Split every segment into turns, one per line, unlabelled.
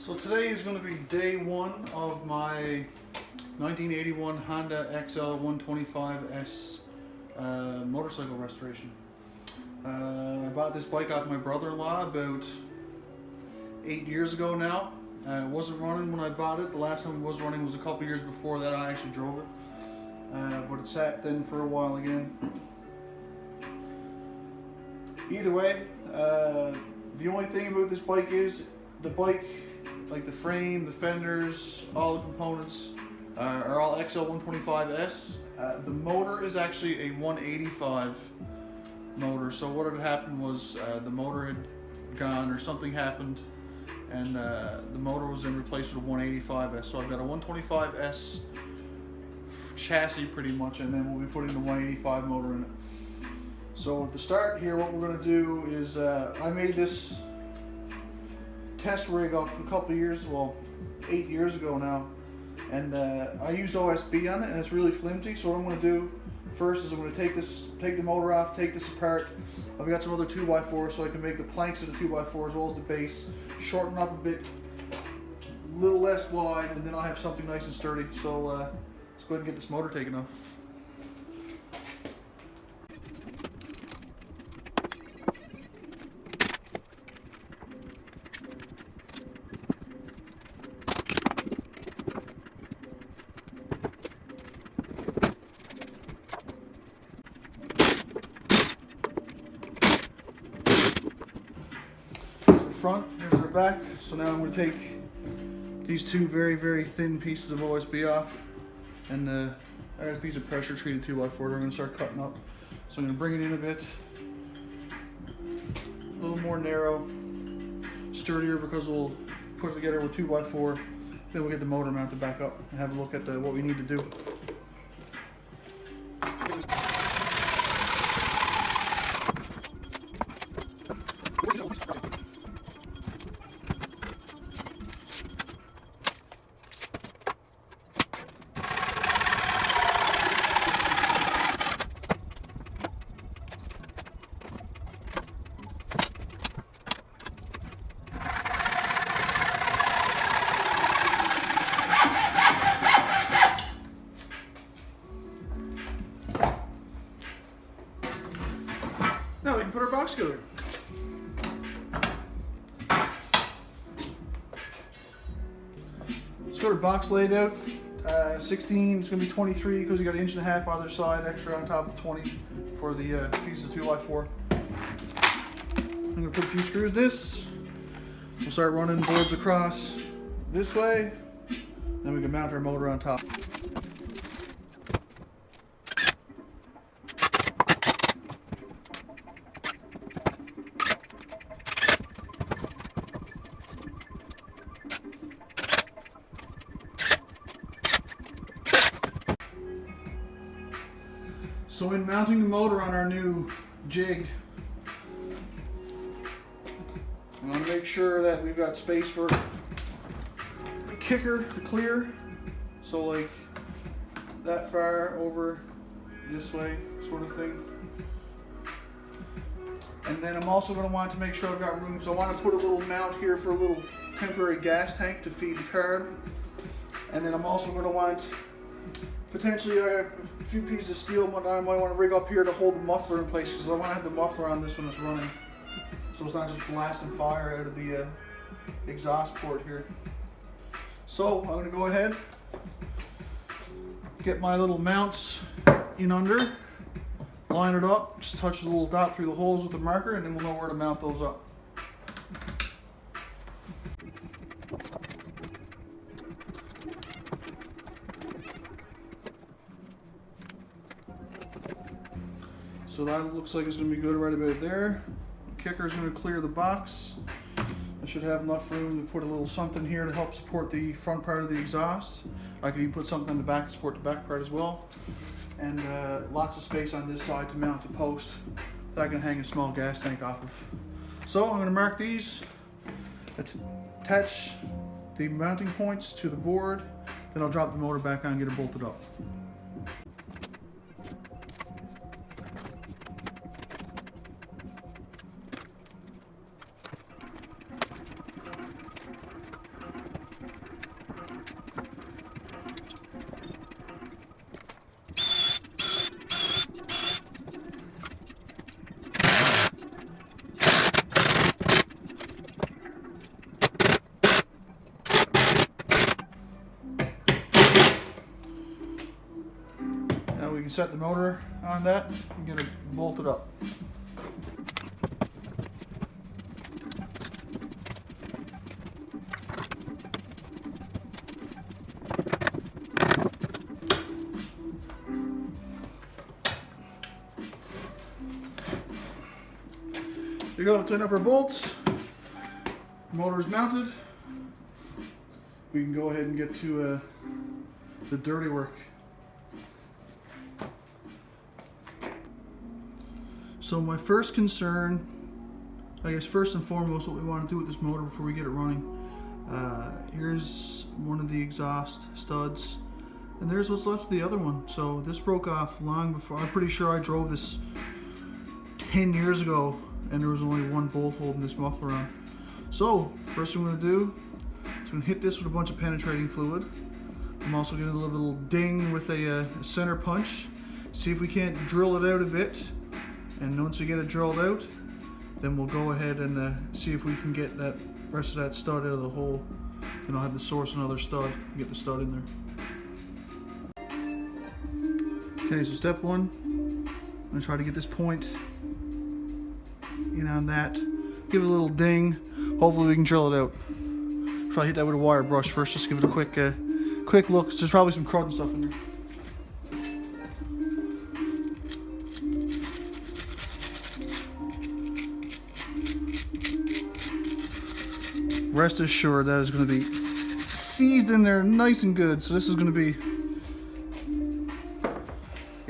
So today is going to be day one of my 1981 Honda XL125s motorcycle restoration. I bought this bike off my brother-in-law about 8 years ago now. It wasn't running when I bought it. The last time it was running was a couple years before that I actually drove it. But it sat then for a while again. Either way, the only thing about this bike is the bike, like the frame, the fenders, all the components are all XL125s. The motor is actually a 185 motor. So what had happened was the motor had gone or something happened, and the motor was then replaced with a 185s. So I've got a 125s chassis pretty much, and then we'll be putting the 185 motor in it. So at the start here, what we're going to do is I made this test rig up a couple of years, well, 8 years ago now, and I used OSB on it, and it's really flimsy. So what I'm going to do first is I'm going to take the motor off, take this apart. I've got some other 2x4s so I can make the planks of the 2x4 as well as the base, shorten up a bit, a little less wide, and then I'll have something nice and sturdy. So let's go ahead and get this motor taken off. Front, here's our back. So now I'm going to take these two very, very thin pieces of OSB off, and I got a piece of pressure treated 2x4 that I'm going to start cutting up. So I'm going to bring it in a bit, a little more narrow, sturdier, because we'll put it together with 2x4. Then we'll get the motor mounted back up and have a look at what we need to do. Now we can put our box together. Let's get our box laid out. 16, it's going to be 23 because you got 1.5 inches either side, extra on top of 20 for the piece of 2x4. I'm going to put a few screws this. We'll start running boards across this way, then we can mount our motor on top. So in mounting the motor on our new jig, we want to make sure that we've got space for the kicker to clear. So like that far over this way sort of thing. And then I'm also going to want to make sure I've got room. So I want to put a little mount here for a little temporary gas tank to feed the carb. And then I'm also going to want potentially a few pieces of steel I might want to rig up here to hold the muffler in place, because I want to have the muffler on this when it's running, so it's not just blasting fire out of the exhaust port here. So I'm going to go ahead, get my little mounts in under, line it up, just touch the little dot through the holes with the marker, and then we'll know where to mount those up. So that looks like it's going to be good right about there. The kicker is going to clear the box. I should have enough room to put a little something here to help support the front part of the exhaust. I could even put something on the back to support the back part as well. And lots of space on this side to mount the post that I can hang a small gas tank off of. So I'm going to mark these, attach the mounting points to the board, then I'll drop the motor back on and get it bolted up. can set the motor on that and get it bolted up. There you go, tighten up our bolts. Motor is mounted. We can go ahead and get to the dirty work. So my first concern, I guess first and foremost, what we want to do with this motor before we get it running. Here's one of the exhaust studs, and there's what's left of the other one. So this broke off long before. I'm pretty sure I drove this 10 years ago, and there was only one bolt holding this muffler on. So first thing I'm going to do is I'm going to hit this with a bunch of penetrating fluid. I'm also going to do a little ding with a center punch. See if we can't drill it out a bit. And once we get it drilled out, then we'll go ahead and see if we can get that rest of that stud out of the hole. And I'll have to source another stud and get the stud in there. Okay, so step one, I'm going to try to get this point in on that. Give it a little ding. Hopefully we can drill it out. Try to hit that with a wire brush first, just give it a quick look. There's probably some crud and stuff in there. Rest assured that is going to be seized in there nice and good. So this is going to be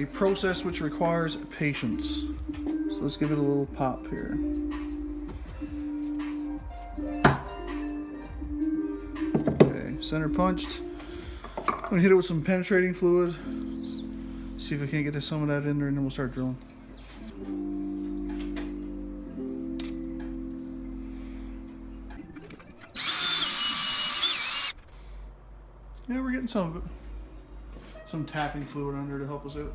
a process which requires patience. So let's give it a little pop here. Okay, center punched. I'm going to hit it with some penetrating fluid. See if I can't get some of that in there, and then we'll start drilling. Yeah, we're getting some of it. Some tapping fluid under to help us out.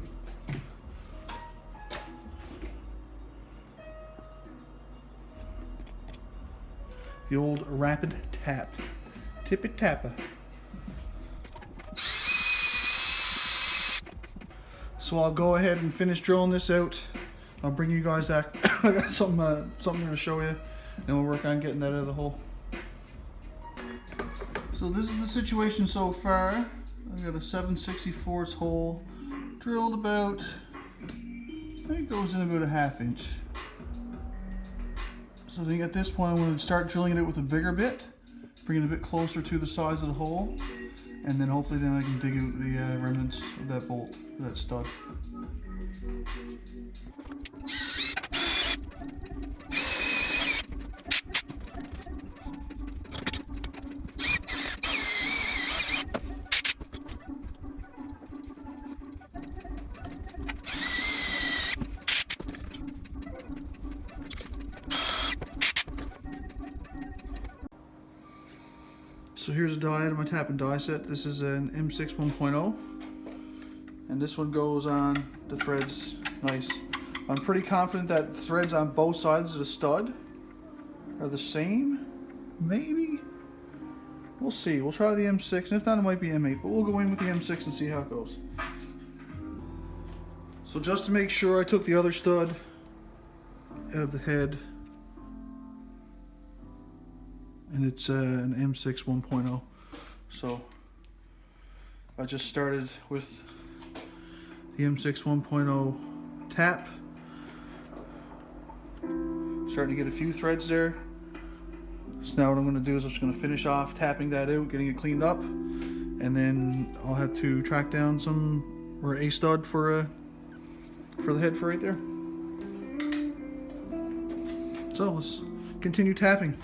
The old rapid tap. Tippy tappa. So I'll go ahead and finish drilling this out. I'll bring you guys back. I got something to show you, and we'll work on getting that out of the hole. So this is the situation so far. I've got a 7/64 hole drilled about, I think it goes in about a 1/2 inch. So I think at this point I'm going to start drilling it with a bigger bit, bring it a bit closer to the size of the hole, and then hopefully then I can dig out the remnants of that bolt, that stud. So here's a die out of my tap and die set. This is an M6 1.0, and this one goes on the threads nice. I'm pretty confident that threads on both sides of the stud are the same, maybe? We'll see. We'll try the M6, and if not it might be M8, but we'll go in with the M6 and see how it goes. So just to make sure, I took the other stud out of the head, and it's an M6 1.0. So I just started with the M6 1.0 tap. Starting to get a few threads there. So now what I'm going to do is I'm just going to finish off tapping that out, getting it cleaned up, and then I'll have to track down a stud for the head for right there. So let's continue tapping.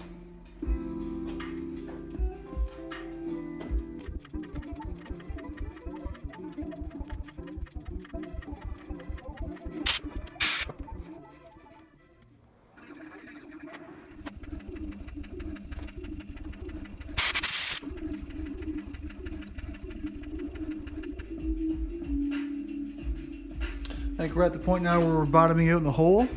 I think we're at the point now where we're bottoming out in the hole. So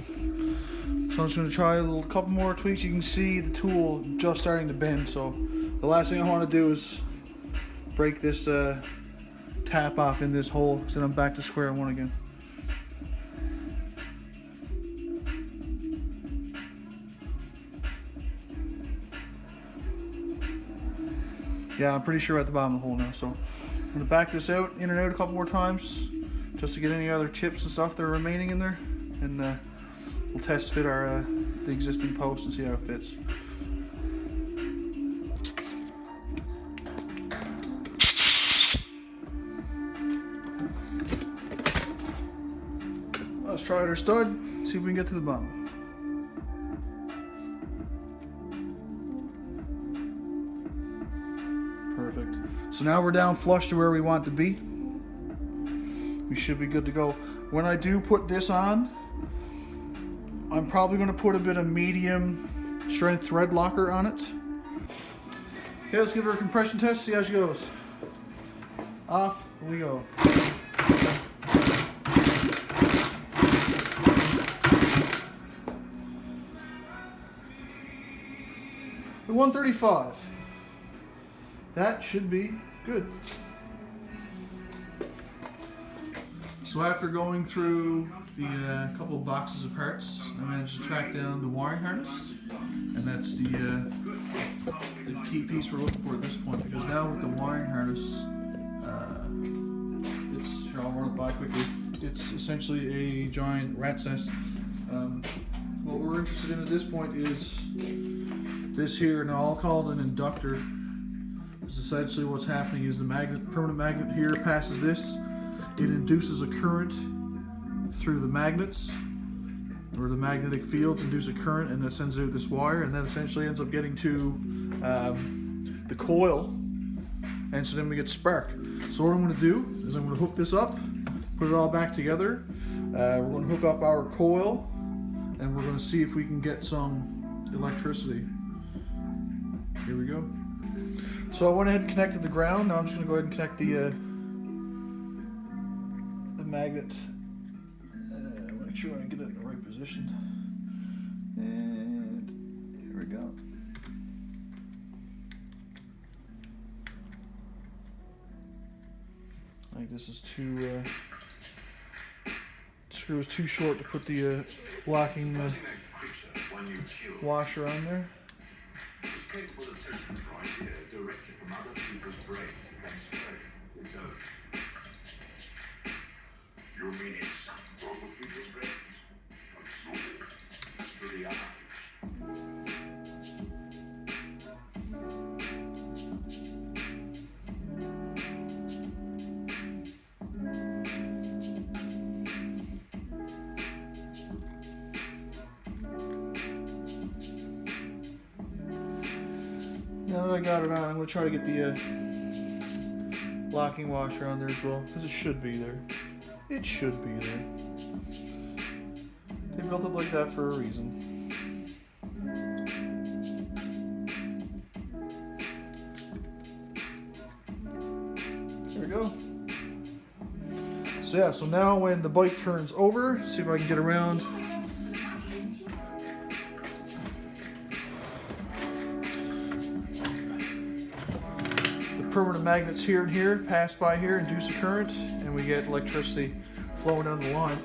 I'm just going to try a couple more tweaks. You can see the tool just starting to bend. So the last thing I want to do is break this tap off in this hole, so then I'm back to square one again. Yeah, I'm pretty sure we're at the bottom of the hole now, so I'm gonna back this out, in and out a couple more times, just to get any other chips and stuff that are remaining in there, and we'll test fit our the existing post and see how it fits. Let's try out our stud, see if we can get to the bottom. Perfect. So now we're down flush to where we want to be. We should be good to go. When I do put this on, I'm probably going to put a bit of medium strength thread locker on it. Okay, let's give her a compression test, see how she goes. Off we go. The 135. That should be good. So after going through the couple of boxes of parts, I managed to track down the wiring harness, and that's the key piece we're looking for at this point. Because now with the wiring harness, it's here, I'll run it by quickly. It's essentially a giant rat's nest. What we're interested in at this point is this here, and I'll call it an inductor. Is essentially what's happening is the permanent magnet here passes this. It induces a current through the magnets, or the magnetic fields induce a current, and that sends it out this wire, and that essentially ends up getting to the coil, and so then we get spark. So what I'm going to do is I'm going to hook this up, put it all back together. We're going to hook up our coil, and we're going to see if we can get some electricity. Here we go. So I went ahead and connected the ground. Now I'm just going to go ahead and connect the magnet. Make sure I get it in the right position. And here we go. I think this is too screw is too short to put the locking washer on there. Now that I got it on, I'm going to try to get the locking washer on there as well, because it should be there. It should be there. They built it like that for a reason. There we go. So yeah, so now when the bike turns over, see if I can get around. Permanent magnets here and here pass by here, induce a current, and we get electricity flowing down the line.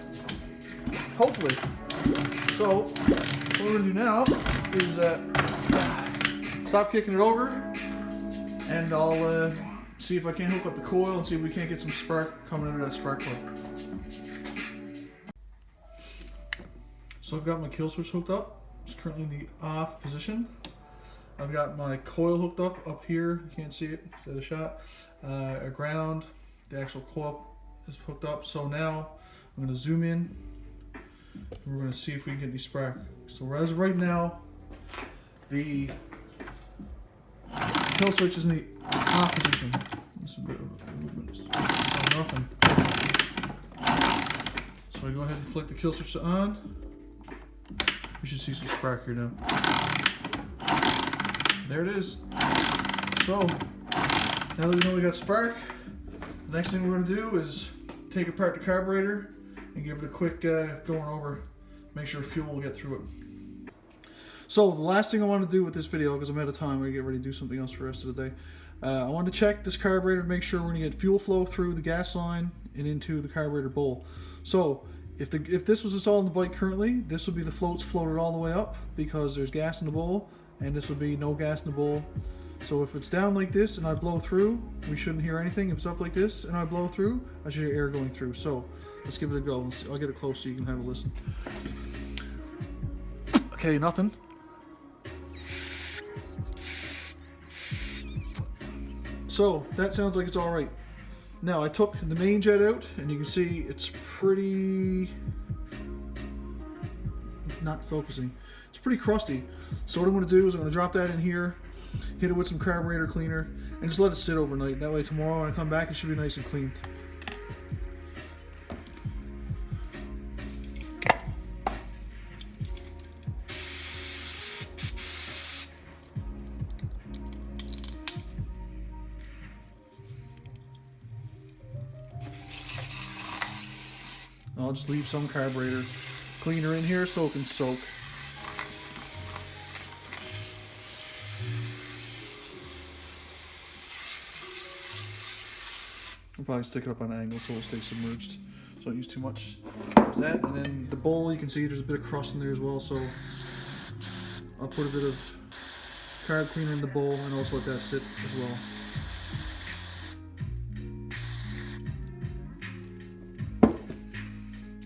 Hopefully. So what we're going to do now is stop kicking it over, and I'll see if I can hook up the coil and see if we can't get some spark coming out of that spark plug. So I've got my kill switch hooked up. It's currently in the off position. I've got my coil hooked up here. You can't see it, it's at a shot. A ground, the actual coil is hooked up. So now I'm going to zoom in, and we're going to see if we can get any spark. So as of right now, the kill switch is in the off position. That's a bit of a movement. So nothing. So I go ahead and flick the kill switch to on. We should see some spark here now. There it is. So, now that we know we got spark, the next thing we're going to do is take apart the carburetor and give it a quick going over. Make sure fuel will get through it. So the last thing I want to do with this video, because I'm out of time, I'm going to get ready to do something else for the rest of the day. I want to check this carburetor to make sure we're going to get fuel flow through the gas line and into the carburetor bowl. So if this was installed on the bike currently, this would be the floats floated all the way up because there's gas in the bowl, and this would be no gas in the bowl. So if it's down like this and I blow through, we shouldn't hear anything. If it's up like this and I blow through, I should hear air going through. So let's give it a go. I'll get it close so you can have a listen. Okay, nothing. So that sounds like it's all right. Now I took the main jet out, and you can see it's pretty not focusing. It's pretty crusty. So what I'm going to do is I'm going to drop that in here, hit it with some carburetor cleaner, and just let it sit overnight. That way tomorrow when I come back, it should be nice and clean. I'll just leave some carburetor cleaner in here so it can soak. I'll probably stick it up on an angle so it'll stay submerged, so don't use too much. There's that, and then the bowl, you can see there's a bit of crust in there as well, so I'll put a bit of carb cleaner in the bowl and also let that sit as well.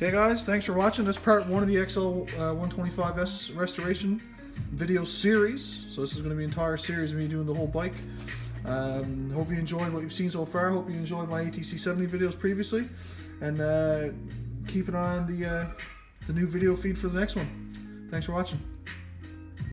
Okay guys, thanks for watching. This is part 1 of the XL125s restoration video series. So this is going to be an entire series of me doing the whole bike. Hope you enjoyed what you've seen so far. Hope you enjoyed my ATC 70 videos previously. And keep an eye on the new video feed for the next one. Thanks for watching.